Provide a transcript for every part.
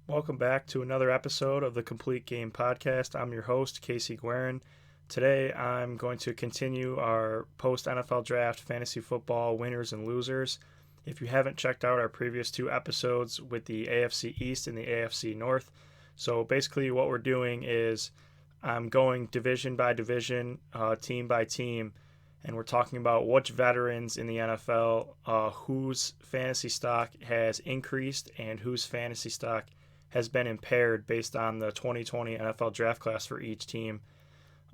Welcome back to another episode of the Complete Game Podcast. I'm your host, Casey Guerin. Today I'm going to continue our post NFL draft fantasy football winners and losers. If you haven't checked out our previous two episodes with the AFC East and the AFC North, so basically what we're doing is I'm going division by division, team by team, and we're talking about which veterans in the NFL whose fantasy stock has increased and whose fantasy stock has been impaired based on the 2020 NFL draft class for each team.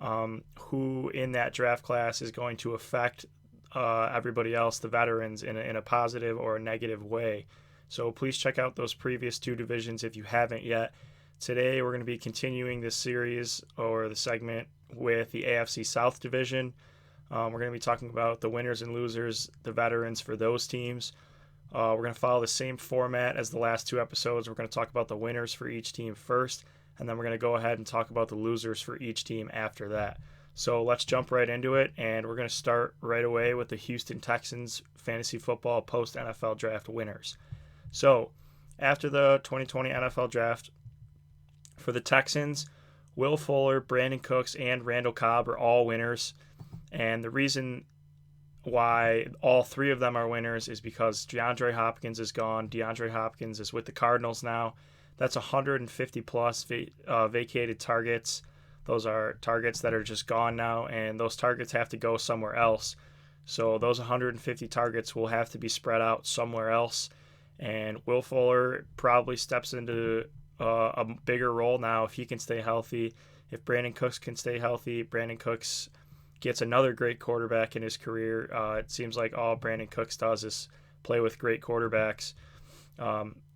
Who in that draft class is going to affect everybody else, the veterans, in a positive or a negative way. So please check out those previous two divisions if you haven't yet. Today we're going to be continuing this series or the segment with the AFC South division. We're going to be talking about the winners and losers, the veterans for those teams. We're going to follow the same format as the last two episodes. We're going to talk about the winners for each team first, and then we're going to go ahead and talk about the losers for each team after that. So let's jump right into it, and we're going to start right away with the Houston Texans fantasy football post-NFL draft winners. So after the 2020 NFL draft, for the Texans, Will Fuller, Brandon Cooks, and Randall Cobb are all winners. And the reason why all three of them are winners is because DeAndre Hopkins is gone. DeAndre Hopkins is with the Cardinals now. That's 150 plus vacated targets. Those are targets that are just gone now, and those targets have to go somewhere else. So those 150 targets will have to be spread out somewhere else. And Will Fuller probably steps into a bigger role now if he can stay healthy. If Brandon Cooks can stay healthy, Brandon Cooks gets another great quarterback in his career. It seems like all Brandon Cooks does is play with great quarterbacks.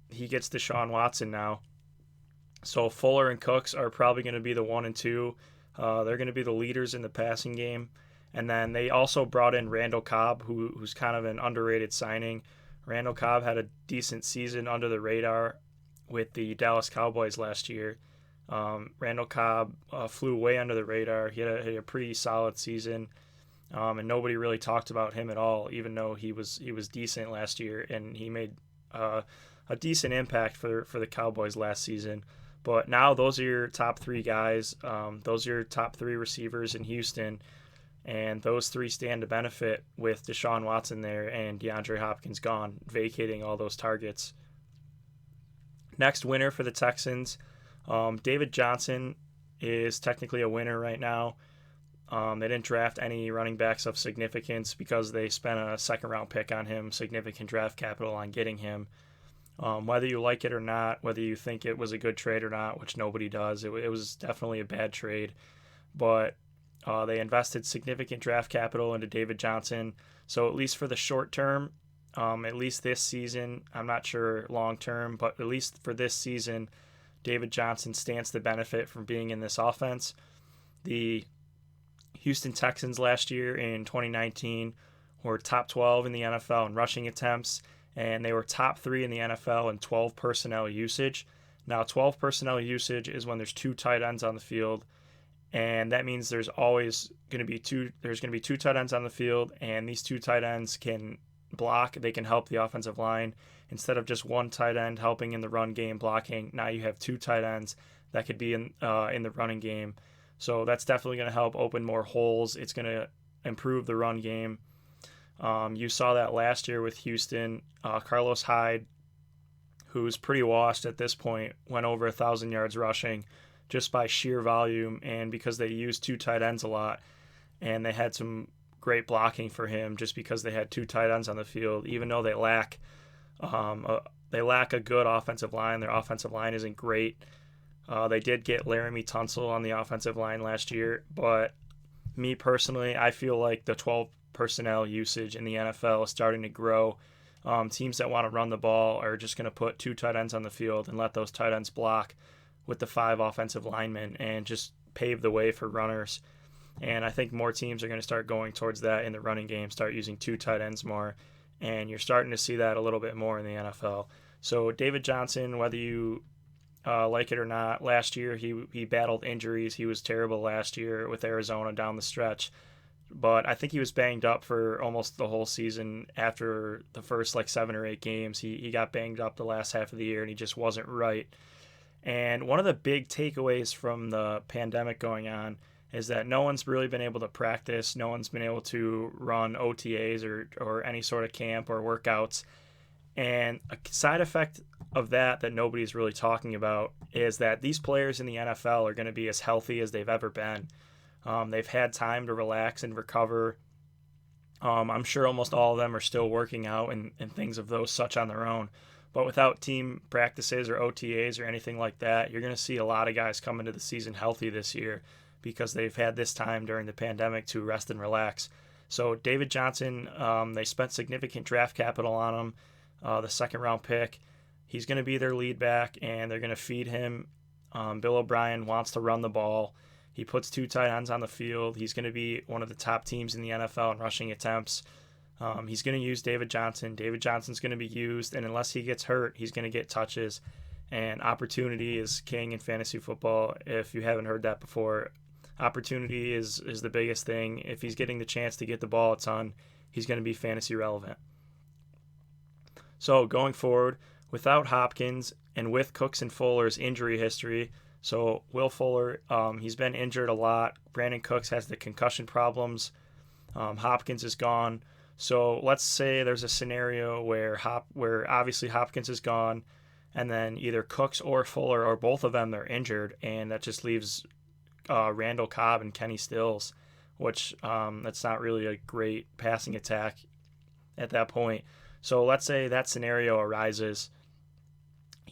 He gets Deshaun Watson now. So Fuller and Cooks are probably going to be the 1 and 2. They're going to be the leaders in the passing game. And then they also brought in Randall Cobb, who's kind of an underrated signing. Randall Cobb had a decent season under the radar with the Dallas Cowboys last year. Randall Cobb flew way under the radar. He had a pretty solid season, and nobody really talked about him at all, even though he was decent last year, and he made a decent impact for the Cowboys last season. But now those are your top three guys. Those are your top three receivers in Houston, and those three stand to benefit with Deshaun Watson there and DeAndre Hopkins gone, vacating all those targets. Next winner for the Texans, David Johnson is technically a winner right now. They didn't draft any running backs of significance because they spent a second-round pick on him, significant draft capital on getting him. Whether you like it or not, whether you think it was a good trade or not, which nobody does, it was definitely a bad trade. But they invested significant draft capital into David Johnson. So at least for the short term, at least this season, I'm not sure long term, but at least for this season, David Johnson stands to benefit from being in this offense. The Houston Texans last year in 2019 were top 12 in the NFL in rushing attempts, and they were top 3 in the NFL in 12 personnel usage. Now, 12 personnel usage is when there's two tight ends on the field, and that means there's always going to be two tight ends on the field, and these two tight ends can block. They can help the offensive line. Instead of just one tight end helping in the run game blocking, now you have two tight ends that could be in the running game. So that's definitely going to help open more holes. It's going to improve the run game. You saw that last year with Houston. Carlos Hyde, who's pretty washed at this point, went over 1,000 yards rushing just by sheer volume and because they used two tight ends a lot, and they had some great blocking for him just because they had two tight ends on the field. Even though they lack a good offensive line, their offensive line isn't great. They did get Laramie Tunsil on the offensive line last year, but me personally, I feel like the 12 personnel usage in the NFL is starting to grow. Teams that want to run the ball are just going to put two tight ends on the field and let those tight ends block with the 5 offensive linemen and just pave the way for runners. And I think more teams are going to start going towards that in the running game, start using two tight ends more. And you're starting to see that a little bit more in the NFL. So David Johnson, whether you like it or not, last year he battled injuries. He was terrible last year with Arizona down the stretch. But I think he was banged up for almost the whole season. After the first 7 or 8 games, he got banged up the last half of the year, and he just wasn't right. And one of the big takeaways from the pandemic going on is that no one's really been able to practice. No one's been able to run OTAs or any sort of camp or workouts. And a side effect of that nobody's really talking about is that these players in the NFL are going to be as healthy as they've ever been. They've had time to relax and recover. I'm sure almost all of them are still working out and things of those such on their own. But without team practices or OTAs or anything like that, you're going to see a lot of guys come into the season healthy this year because they've had this time during the pandemic to rest and relax. So David Johnson, they spent significant draft capital on him, the second-round pick. He's going to be their lead back, and they're going to feed him. Bill O'Brien wants to run the ball. He puts 2 tight ends on the field. He's going to be one of the top teams in the NFL in rushing attempts. He's going to use David Johnson. David Johnson's going to be used, and unless he gets hurt, he's going to get touches. And opportunity is king in fantasy football. If you haven't heard that before, opportunity is the biggest thing. If he's getting the chance to get the ball a ton, he's going to be fantasy relevant. So going forward, without Hopkins and with Cooks and Fuller's injury history, so Will Fuller, he's been injured a lot. Brandon Cooks has the concussion problems. Hopkins is gone. So let's say there's a scenario where obviously Hopkins is gone, and then either Cooks or Fuller or both of them are injured, and that just leaves Randall Cobb and Kenny Stills, which that's not really a great passing attack at that point. So let's say that scenario arises.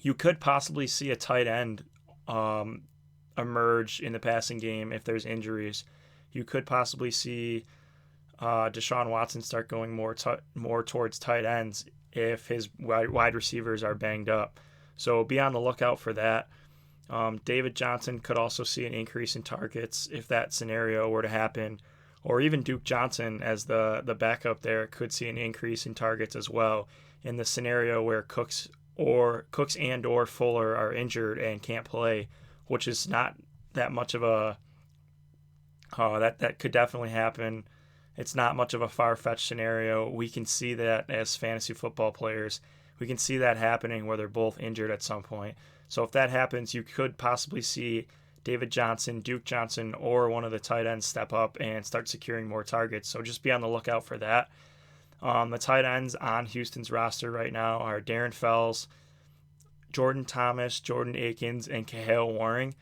You could possibly see a tight end emerge in the passing game if there's injuries. You could possibly see Deshaun Watson start going more towards tight ends if his wide receivers are banged up. So be on the lookout for that. David Johnson could also see an increase in targets if that scenario were to happen, or even Duke Johnson as the backup there could see an increase in targets as well in the scenario where Cooks and or Fuller are injured and can't play, which is not that much of a that could definitely happen. It's not much of a far-fetched scenario. We can see that as fantasy football players. We can see that happening where they're both injured at some point. So if that happens, you could possibly see David Johnson, Duke Johnson, or one of the tight ends step up and start securing more targets. So just be on the lookout for that. The tight ends on Houston's roster right now are Darren Fells, Jordan Thomas, Jordan Akins, and Kahale Warring.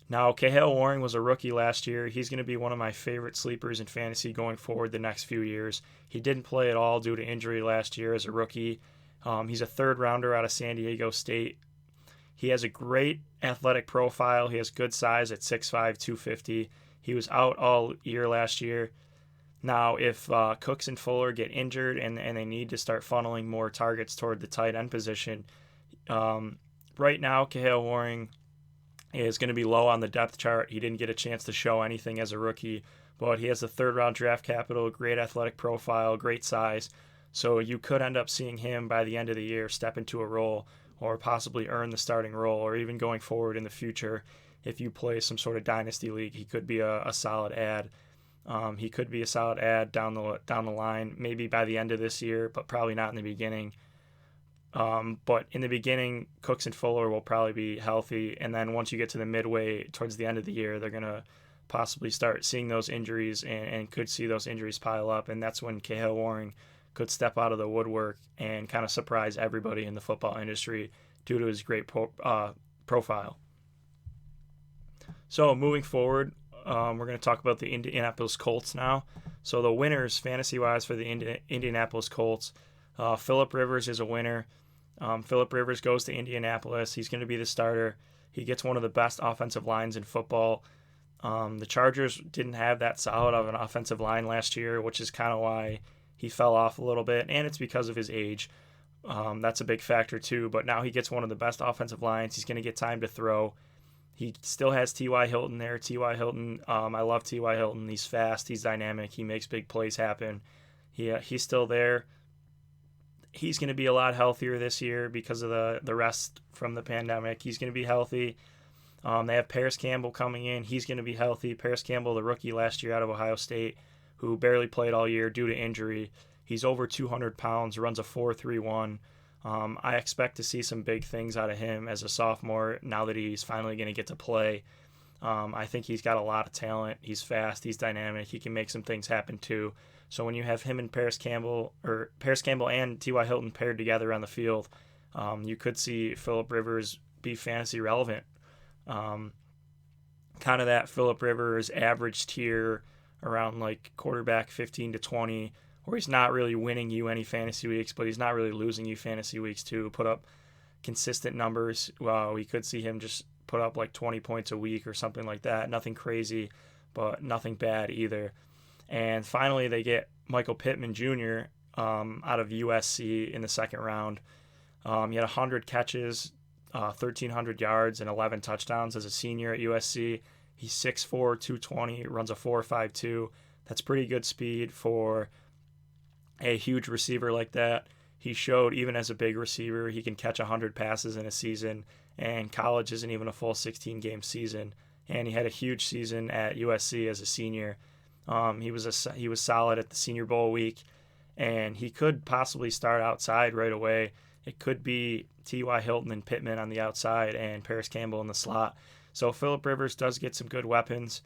Now, Kahale Warring was a rookie last year. He's going to be one of my favorite sleepers in fantasy going forward the next few years. He didn't play at all due to injury last year as a rookie. He's a third rounder out of San Diego State. He has a great athletic profile. He has good size at 6'5", 250. He was out all year last year. Now, if Cooks and Fuller get injured and they need to start funneling more targets toward the tight end position, right now, Kahale Warring is going to be low on the depth chart. He didn't get a chance to show anything as a rookie, but he has a third-round draft capital, great athletic profile, great size. So you could end up seeing him by the end of the year step into a role or possibly earn the starting role, or even going forward in the future. If you play some sort of dynasty league, he could be a solid add. He could be a solid add down the line, maybe by the end of this year, but probably not in the beginning. But in the beginning, Cooks and Fuller will probably be healthy, and then once you get to the midway towards the end of the year, they're going to possibly start seeing those injuries and could see those injuries pile up, and that's when Kahale Warring could step out of the woodwork and kind of surprise everybody in the football industry due to his great profile. So moving forward, we're going to talk about the Indianapolis Colts now. So the winners, fantasy-wise, for the Indianapolis Colts, Phillip Rivers is a winner. Phillip Rivers goes to Indianapolis. He's going to be the starter. He gets one of the best offensive lines in football. The Chargers didn't have that solid of an offensive line last year, which is kind of why he fell off a little bit, and it's because of his age. That's a big factor too, but now he gets one of the best offensive lines. He's going to get time to throw. He still has T.Y. Hilton there. T.Y. Hilton, I love T.Y. Hilton. He's fast. He's dynamic. He makes big plays happen. He's still there. He's going to be a lot healthier this year because of the rest from the pandemic. He's going to be healthy. They have Paris Campbell coming in. He's going to be healthy. Paris Campbell, the rookie last year out of Ohio State, who barely played all year due to injury. He's over 200 pounds, runs a 4.31. I expect to see some big things out of him as a sophomore now that he's finally going to get to play. I think he's got a lot of talent. He's fast. He's dynamic. He can make some things happen too. So when you have him and Paris Campbell and T.Y. Hilton paired together on the field, you could see Phillip Rivers be fantasy relevant. Kind of that Phillip Rivers average tier around like quarterback 15 to 20, where he's not really winning you any fantasy weeks, but he's not really losing you fantasy weeks too. Put up consistent numbers. Well, we could see him just put up like 20 points a week or something like that. Nothing crazy, but nothing bad either. And finally, they get Michael Pittman Jr. Out of USC in the second round. He had 100 catches, 1,300 yards, and 11 touchdowns as a senior at USC. He's 6'4", 220, runs a 4.52. That's pretty good speed for a huge receiver like that. He showed even as a big receiver, he can catch 100 passes in a season, and college isn't even a full 16-game season. And he had a huge season at USC as a senior. He was solid at the Senior Bowl week, and he could possibly start outside right away. It could be T.Y. Hilton and Pittman on the outside and Paris Campbell in the slot. So Phillip Rivers does get some good weapons.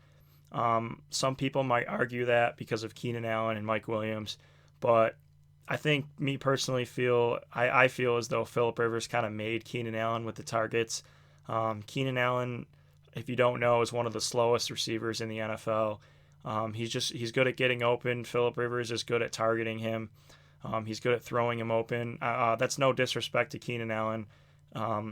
Some people might argue that because of Keenan Allen and Mike Williams, but I think me personally I feel as though Phillip Rivers kind of made Keenan Allen with the targets. Keenan Allen, if you don't know, is one of the slowest receivers in the NFL. He's good at getting open. Phillip Rivers is good at targeting him. He's good at throwing him open. That's no disrespect to Keenan Allen.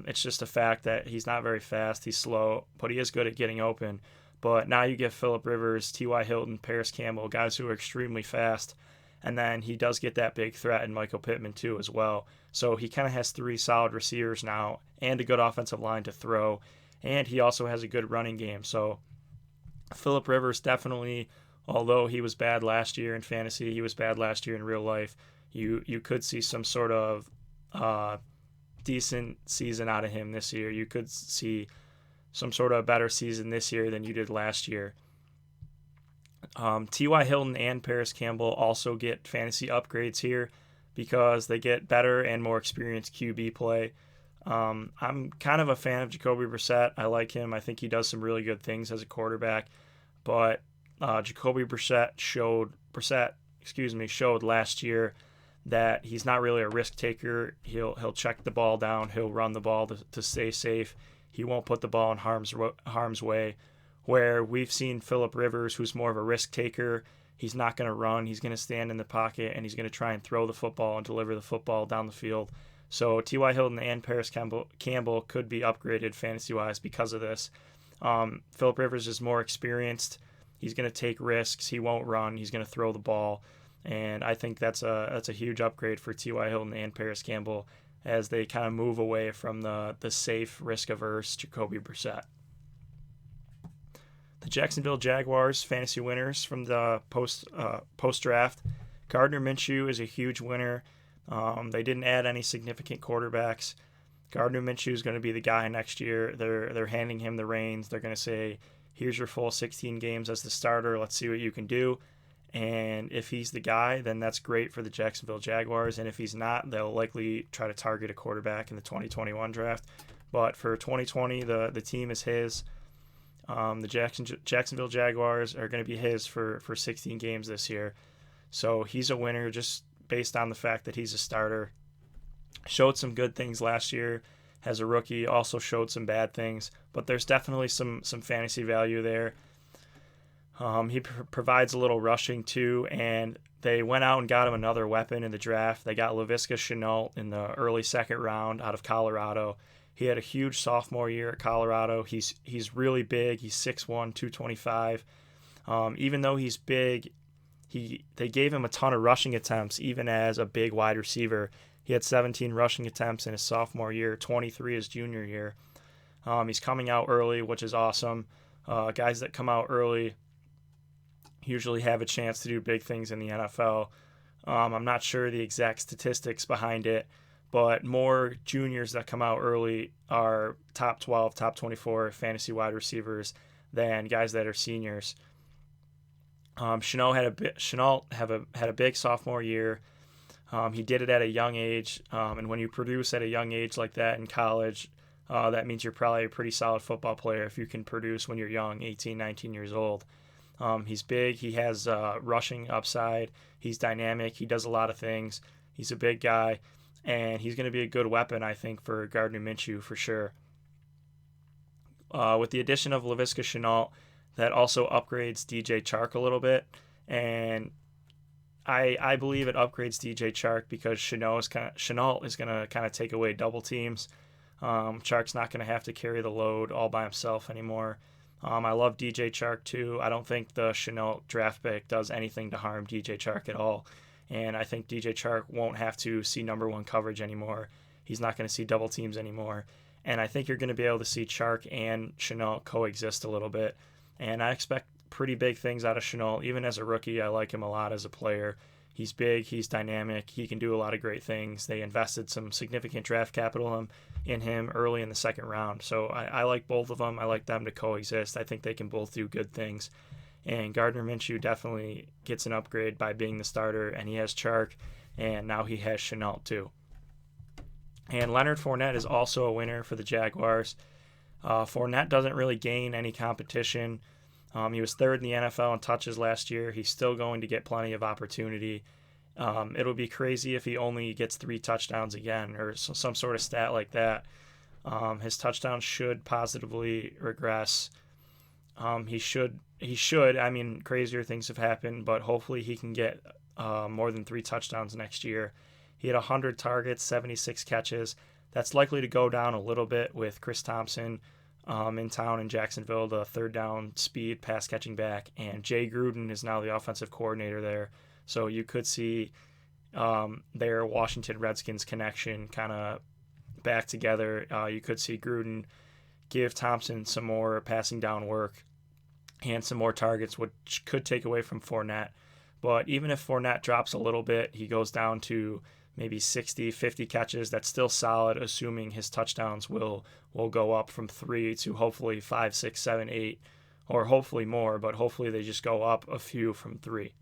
It's just a fact that he's not very fast. He's slow, but he is good at getting open. But now you get Phillip Rivers, T.Y. Hilton, Paris Campbell, guys who are extremely fast. And then he does get that big threat in Michael Pittman too as well. So he kind of has three solid receivers now and a good offensive line to throw. And he also has a good running game. So Phillip Rivers definitely, although he was bad last year in fantasy, he was bad last year in real life, you could see some sort of decent season out of him this year. You could see some sort of better season this year than you did last year. T.Y. Hilton and Paris Campbell also get fantasy upgrades here because they get better and more experienced QB play. I'm kind of a fan of Jacoby Brissett. I like him. I think he does some really good things as a quarterback. But Jacoby Brissett showed last year that he's not really a risk taker. He'll check the ball down. He'll run the ball to stay safe. He won't put the ball in harm's way. Where we've seen Phillip Rivers, who's more of a risk taker, he's not going to run. He's going to stand in the pocket, and he's going to try and throw the football and deliver the football down the field. So T.Y. Hilton and Paris Campbell could be upgraded fantasy-wise because of this. Phillip Rivers is more experienced. He's going to take risks. He won't run. He's going to throw the ball. And I think that's a huge upgrade for T.Y. Hilton and Paris Campbell as they kind of move away from the safe, risk-averse Jacoby Brissett. The Jacksonville Jaguars fantasy winners from the post-draft. Gardner Minshew is a huge winner. They didn't add any significant quarterbacks. Gardner Minshew is going to be the guy next year. They're handing him the reins. They're going to say, here's your full 16 games as the starter. Let's see what you can do. And if he's the guy, then that's great for the Jacksonville Jaguars. And if he's not, they'll likely try to target a quarterback in the 2021 draft. But for 2020, the team is his. The Jacksonville Jaguars are going to be his for 16 games this year. So he's a winner just based on the fact that he's a starter. Showed some good things last year as a rookie, also showed some bad things, but there's definitely some fantasy value there. He provides a little rushing too, and they went out and got him another weapon in the draft. They got Laviska Shenault in the early second round out of Colorado. He had a huge sophomore year at Colorado. He's really big. He's 6'1", 225. Even though he's big, they gave him a ton of rushing attempts, even as a big wide receiver. He had 17 rushing attempts in his sophomore year, 23 his junior year. He's coming out early, which is awesome. Guys that come out early usually have a chance to do big things in the NFL. I'm not sure the exact statistics behind it, but more juniors that come out early are top 12, top 24 fantasy wide receivers than guys that are seniors. Shenault had a big sophomore year. He did it at a young age, and when you produce at a young age like that in college, that means you're probably a pretty solid football player if you can produce when you're young, 18, 19 years old. He's big. He has rushing upside. He's dynamic. He does a lot of things. He's a big guy, and he's going to be a good weapon, I think, for Gardner Minshew for sure. With the addition of Laviska Shenault, that also upgrades DJ Chark a little bit, and I believe it upgrades DJ Chark because Shenault is going to kind of take away double teams. Chark's not going to have to carry the load all by himself anymore. I love DJ Chark too. I don't think the Shenault draft pick does anything to harm DJ Chark at all. And I think DJ Chark won't have to see number one coverage anymore. He's not going to see double teams anymore. And I think you're going to be able to see Chark and Shenault coexist a little bit. And I expect pretty big things out of Shenault. Even as a rookie, I like him a lot as a player. He's big, he's dynamic, he can do a lot of great things. They invested some significant draft capital in him early in the second round. So I like both of them. I like them to coexist. I think they can both do good things. And Gardner Minshew definitely gets an upgrade by being the starter, and he has Chark, and now he has Shenault too. And Leonard Fournette is also a winner for the Jaguars. Fournette doesn't really gain any competition. He was third in the NFL in touches last year. He's still going to get plenty of opportunity. It'll be crazy if he only gets 3 touchdowns again or some sort of stat like that. His touchdowns should positively regress. He should. I mean, crazier things have happened, but hopefully he can get more than 3 touchdowns next year. He had 100 targets, 76 catches. That's likely to go down a little bit with Chris Thompson in town in Jacksonville, the third down speed pass catching back, and Jay Gruden is now the offensive coordinator there. So you could see their Washington Redskins connection kind of back together. You could see Gruden give Thompson some more passing down work and some more targets, which could take away from Fournette. But even if Fournette drops a little bit, he goes down to maybe 60, 50 catches. That's still solid, assuming his touchdowns will go up from 3 to hopefully 5, 6, 7, 8, or hopefully more, but hopefully they just go up a few from 3.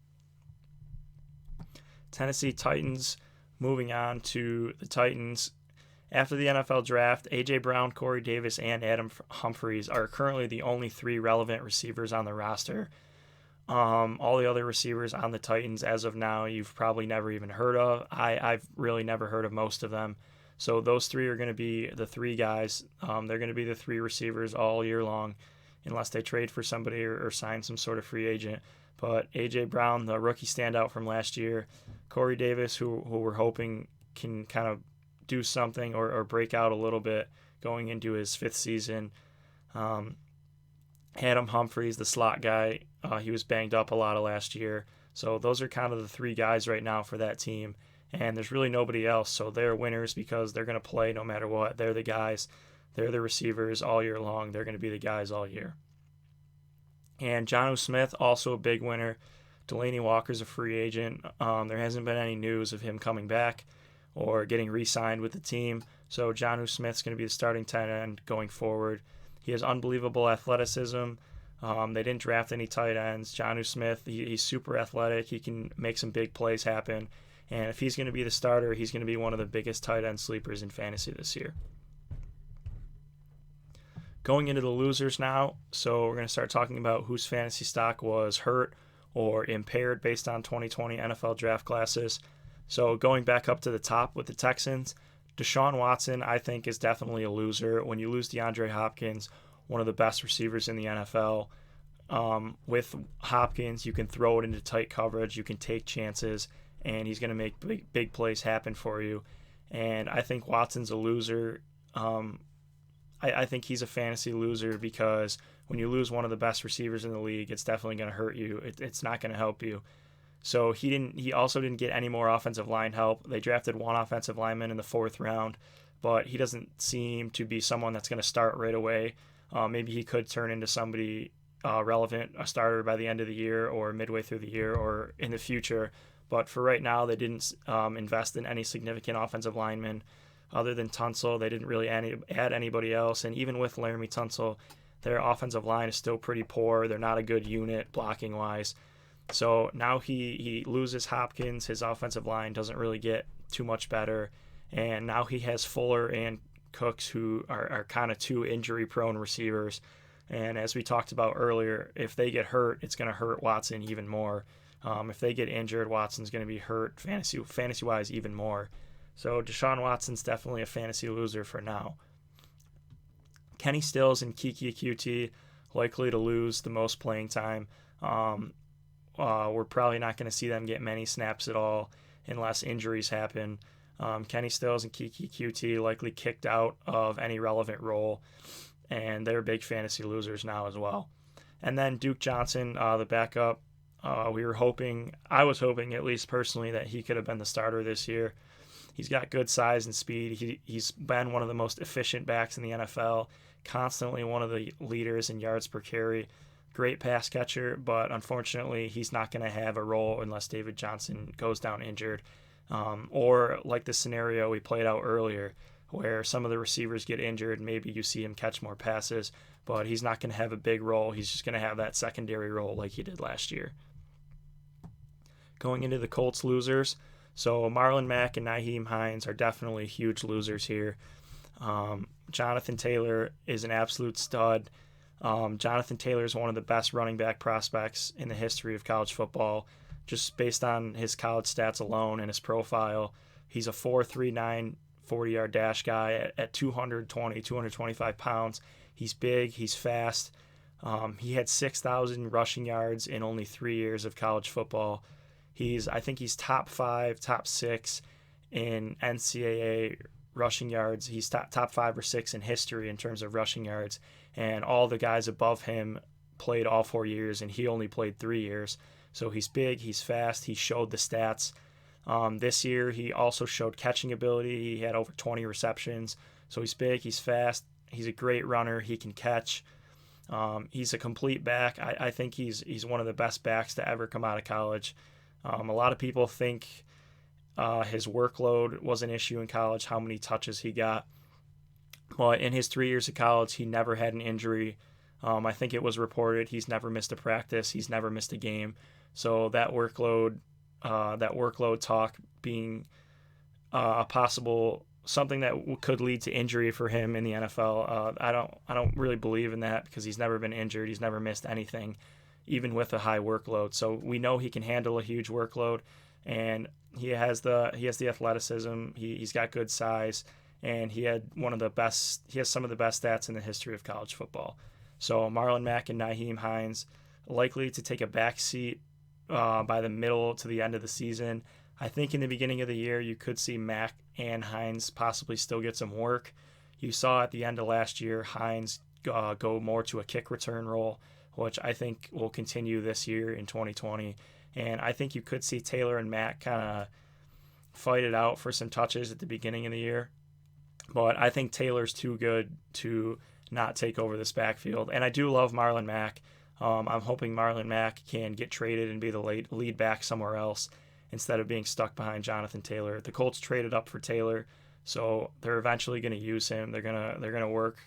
Tennessee Titans, moving on to the Titans. After the NFL draft, A.J. Brown, Corey Davis, and Adam Humphries are currently the only 3 relevant receivers on the roster. All the other receivers on the Titans as of now, you've probably never even heard of. I've really never heard of most of them. So those 3 are going to be the 3 guys. They're going to be the 3 receivers all year long, unless they trade for somebody or sign some sort of free agent. But A.J. Brown, the rookie standout from last year, Corey Davis, who we're hoping can kind of do something or break out a little bit going into his 5th season. Adam Humphries, the slot guy, he was banged up a lot of last year. So those are kind of the 3 guys right now for that team. And there's really nobody else. So they're winners because they're going to play no matter what. They're the guys. They're the receivers all year long. They're going to be the guys all year. And Jonnu Smith, also a big winner. Delaney Walker's a free agent. There hasn't been any news of him coming back or getting re-signed with the team. So Jonnu Smith's going to be the starting tight end going forward. He has unbelievable athleticism. They didn't draft any tight ends. Jonnu Smith, he's super athletic. He can make some big plays happen. And if he's going to be the starter, he's going to be one of the biggest tight end sleepers in fantasy this year. Going into the losers now, so we're going to start talking about whose fantasy stock was hurt or impaired based on 2020 NFL draft classes. So going back up to the top with the Texans, Deshaun Watson, I think, is definitely a loser. When you lose DeAndre Hopkins, one of the best receivers in the NFL, with Hopkins, you can throw it into tight coverage, you can take chances, and he's going to make big plays happen for you. And I think Watson's a loser. I think he's a fantasy loser because when you lose one of the best receivers in the league, it's definitely going to hurt you. It's not going to help you. So he also didn't get any more offensive line help. They drafted 1 offensive lineman in the 4th round, but he doesn't seem to be someone that's going to start right away. Maybe he could turn into somebody relevant, a starter by the end of the year or midway through the year or in the future. But for right now, they didn't invest in any significant offensive linemen. Other than Tunsil, they didn't really add anybody else. And even with Laramie Tunsil, their offensive line is still pretty poor. They're not a good unit blocking-wise. So now he loses Hopkins. His offensive line doesn't really get too much better. And now he has Fuller and Cooks, who are kind of two injury-prone receivers. And as we talked about earlier, if they get hurt, it's going to hurt Watson even more. If they get injured, Watson's going to be hurt fantasy-wise even more. So Deshaun Watson's definitely a fantasy loser for now. Kenny Stills and Kiki QT likely to lose the most playing time. We're probably not going to see them get many snaps at all unless injuries happen. Kenny Stills and Kiki QT likely kicked out of any relevant role, and they're big fantasy losers now as well. And then Duke Johnson, the backup, I was hoping at least personally that he could have been the starter this year. He's got good size and speed. He's been one of the most efficient backs in the NFL, constantly one of the leaders in yards per carry. Great pass catcher, but unfortunately he's not going to have a role unless David Johnson goes down injured. Or like the scenario we played out earlier where some of the receivers get injured, maybe you see him catch more passes, but he's not going to have a big role. He's just going to have that secondary role like he did last year. Going into the Colts losers, so Marlon Mack and Nyheim Hines are definitely huge losers here. Jonathan Taylor is an absolute stud. Jonathan Taylor is one of the best running back prospects in the history of college football. Just based on his college stats alone and his profile, he's a 4.39 40-yard dash guy at 225 pounds. He's big, he's fast. He had 6,000 rushing yards in only 3 years of college football. I think he's top 5, top 6 in NCAA rushing yards. He's top 5 or 6 in history in terms of rushing yards. And all the guys above him played all 4 years, and he only played 3 years. So he's big, he's fast, he showed the stats. This year, he also showed catching ability. He had over 20 receptions. So he's big, he's fast, he's a great runner, he can catch. He's a complete back. I think he's one of the best backs to ever come out of college. A lot of people think his workload was an issue in college, how many touches he got. But in his 3 years of college, he never had an injury. I think it was reported he's never missed a practice. He's never missed a game. So that workload talk being a possible something that could lead to injury for him in the NFL. I don't really believe in that because he's never been injured. He's never missed anything, even with a high workload. So we know he can handle a huge workload, and he has the athleticism. He's got good size, and he has some of the best stats in the history of college football. So Marlon Mack and Nyheim Hines likely to take a back seat by the middle to the end of the season. I think in the beginning of the year you could see Mack and Hines possibly still get some work. You saw at the end of last year Hines go more to a kick return role, which I think will continue this year in 2020. And I think you could see Taylor and Mack kind of fight it out for some touches at the beginning of the year. But I think Taylor's too good to not take over this backfield. And I do love Marlon Mack. I'm hoping Marlon Mack can get traded and be the lead back somewhere else instead of being stuck behind Jonathan Taylor. The Colts traded up for Taylor, so they're eventually going to use him. They're gonna work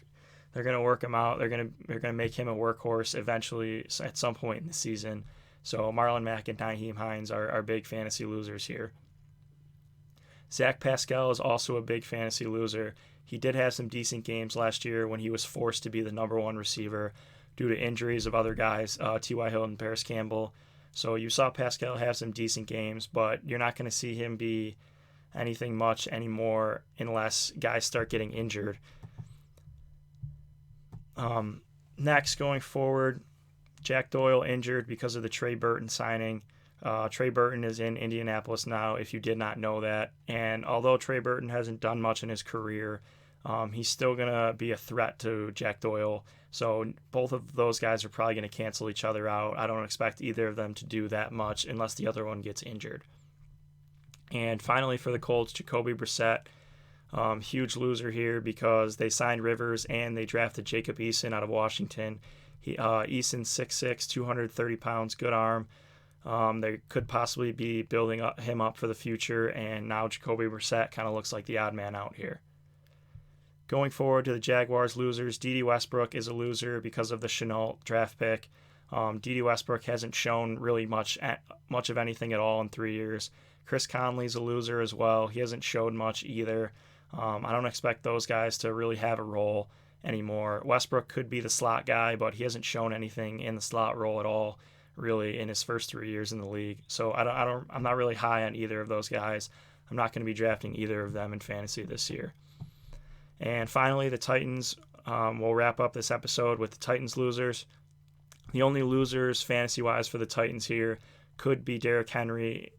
him out. They're gonna make him a workhorse eventually at some point in the season. So Marlon Mack and Nyheim Hines are big fantasy losers here. Zach Pascal is also a big fantasy loser. He did have some decent games last year when he was forced to be the number one receiver due to injuries of other guys, T.Y. Hilton, Paris Campbell. So you saw Pascal have some decent games, but you're not going to see him be anything much anymore unless guys start getting injured. Next, going forward, Jack Doyle injured because of the Trey Burton signing. Trey Burton is in Indianapolis now, if you did not know that. And although Trey Burton hasn't done much in his career, he's still going to be a threat to Jack Doyle. So both of those guys are probably going to cancel each other out. I don't expect either of them to do that much unless the other one gets injured. And finally for the Colts, Jacoby Brissett, huge loser here because they signed Rivers and they drafted Jacob Eason out of Washington. Eason's 6'6", 230 pounds, good arm. They could possibly be building him up for the future, and now Jacoby Brissett kind of looks like the odd man out here. Going forward to the Jaguars losers, D.D. Westbrook is a loser because of the Chenault draft pick. Dede Westbrook hasn't shown really much of anything at all in 3 years. Chris Conley's a loser as well. He hasn't showed much either. I don't expect those guys to really have a role anymore. Westbrook could be the slot guy, but he hasn't shown anything in the slot role at all, really, in his first 3 years in the league. So I'm not really high on either of those guys. I'm not going to be drafting either of them in fantasy this year. And finally, the Titans. We'll wrap up this episode with the Titans losers. The only losers fantasy-wise for the Titans here could be Derrick Henry.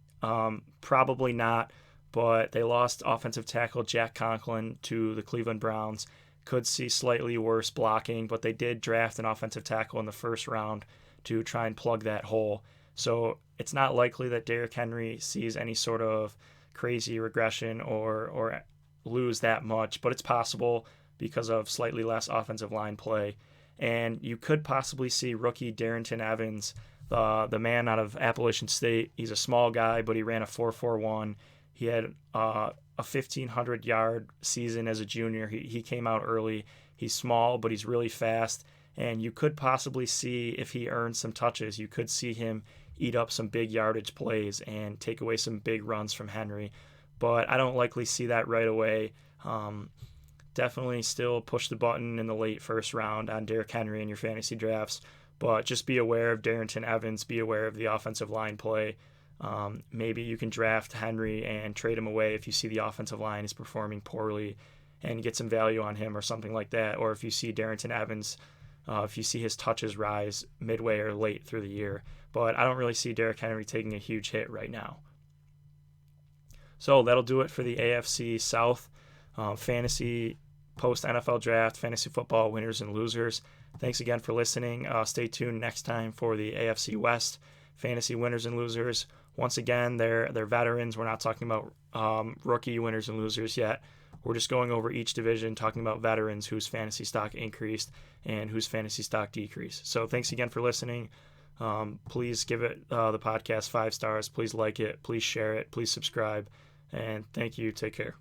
Probably not, but they lost offensive tackle Jack Conklin to the Cleveland Browns. Could see slightly worse blocking, but they did draft an offensive tackle in the first round to try and plug that hole. So it's not likely that Derrick Henry sees any sort of crazy regression or lose that much, but it's possible because of slightly less offensive line play. And you could possibly see rookie Darrynton Evans, the man out of Appalachian State. He's a small guy, but he ran a 4.41. He had a 1,500-yard season as a junior. He came out early. He's small, but he's really fast. And you could possibly see, if he earns some touches, you could see him eat up some big yardage plays and take away some big runs from Henry. But I don't likely see that right away. Definitely still push the button in the late first round on Derrick Henry in your fantasy drafts. But just be aware of Darrynton Evans. Be aware of the offensive line play. Maybe you can draft Henry and trade him away if you see the offensive line is performing poorly and get some value on him or something like that. Or if you see Darrynton Evans, if you see his touches rise midway or late through the year. But I don't really see Derrick Henry taking a huge hit right now. So that'll do it for the AFC South fantasy post-NFL draft, fantasy football winners and losers. Thanks again for listening. Stay tuned next time for the AFC West fantasy winners and losers. Once again, they're veterans. We're not talking about rookie winners and losers yet. We're just going over each division, talking about veterans whose fantasy stock increased and whose fantasy stock decreased. So thanks again for listening. Please give it the podcast 5 stars. Please like it. Please share it. Please subscribe. And thank you. Take care.